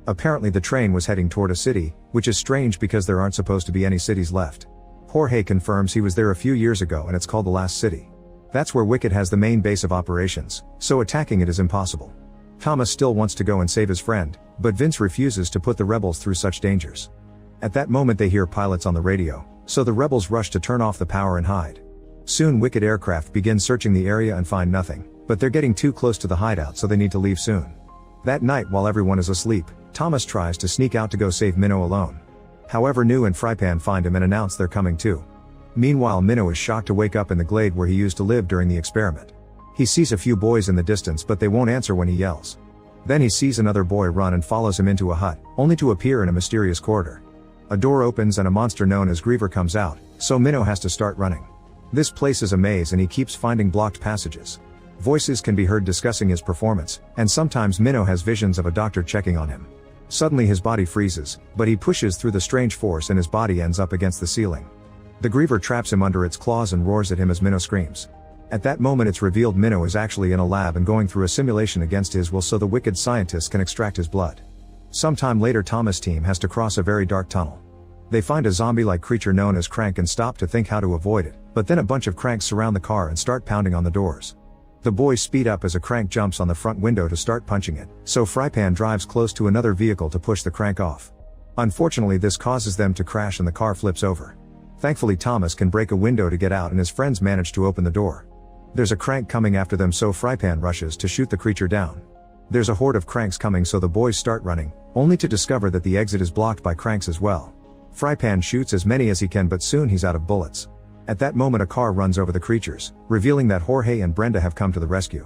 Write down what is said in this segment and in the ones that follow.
Apparently the train was heading toward a city, which is strange because there aren't supposed to be any cities left. Jorge confirms he was there a few years ago and it's called the Last City. That's where Wicked has the main base of operations, so attacking it is impossible. Thomas still wants to go and save his friend, but Vince refuses to put the rebels through such dangers. At that moment they hear pilots on the radio, so the rebels rush to turn off the power and hide. Soon Wicked aircraft begin searching the area and find nothing, but they're getting too close to the hideout so they need to leave soon. That night while everyone is asleep, Thomas tries to sneak out to go save Minnow alone. However, New and Frypan find him and announce they're coming too. Meanwhile, Minnow is shocked to wake up in the glade where he used to live during the experiment. He sees a few boys in the distance but they won't answer when he yells. Then he sees another boy run and follows him into a hut, only to appear in a mysterious corridor. A door opens and a monster known as Griever comes out, so Minnow has to start running. This place is a maze and he keeps finding blocked passages. Voices can be heard discussing his performance, and sometimes Minnow has visions of a doctor checking on him. Suddenly his body freezes, but he pushes through the strange force and his body ends up against the ceiling. The Griever traps him under its claws and roars at him as Minnow screams. At that moment it's revealed Minnow is actually in a lab and going through a simulation against his will so the wicked scientists can extract his blood. Sometime later Thomas' team has to cross a very dark tunnel. They find a zombie-like creature known as Crank and stop to think how to avoid it, but then a bunch of cranks surround the car and start pounding on the doors. The boys speed up as a crank jumps on the front window to start punching it, so Frypan drives close to another vehicle to push the crank off. Unfortunately this causes them to crash and the car flips over. Thankfully Thomas can break a window to get out and his friends manage to open the door. There's a crank coming after them so Frypan rushes to shoot the creature down. There's a horde of cranks coming so the boys start running, only to discover that the exit is blocked by cranks as well. Frypan shoots as many as he can but soon he's out of bullets. At that moment a car runs over the creatures, revealing that Jorge and Brenda have come to the rescue.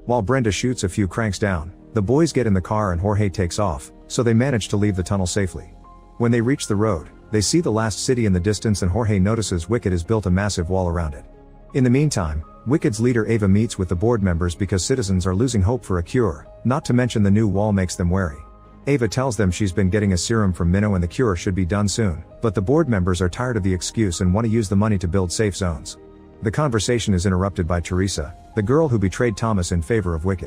While Brenda shoots a few cranks down, the boys get in the car and Jorge takes off, so they manage to leave the tunnel safely. When they reach the road, they see the Last City in the distance and Jorge notices Wicked has built a massive wall around it. In the meantime, Wicked's leader Ava meets with the board members because citizens are losing hope for a cure, not to mention the new wall makes them wary. Ava tells them she's been getting a serum from Minnow and the cure should be done soon, but the board members are tired of the excuse and want to use the money to build safe zones. The conversation is interrupted by Teresa, the girl who betrayed Thomas in favor of Wicked.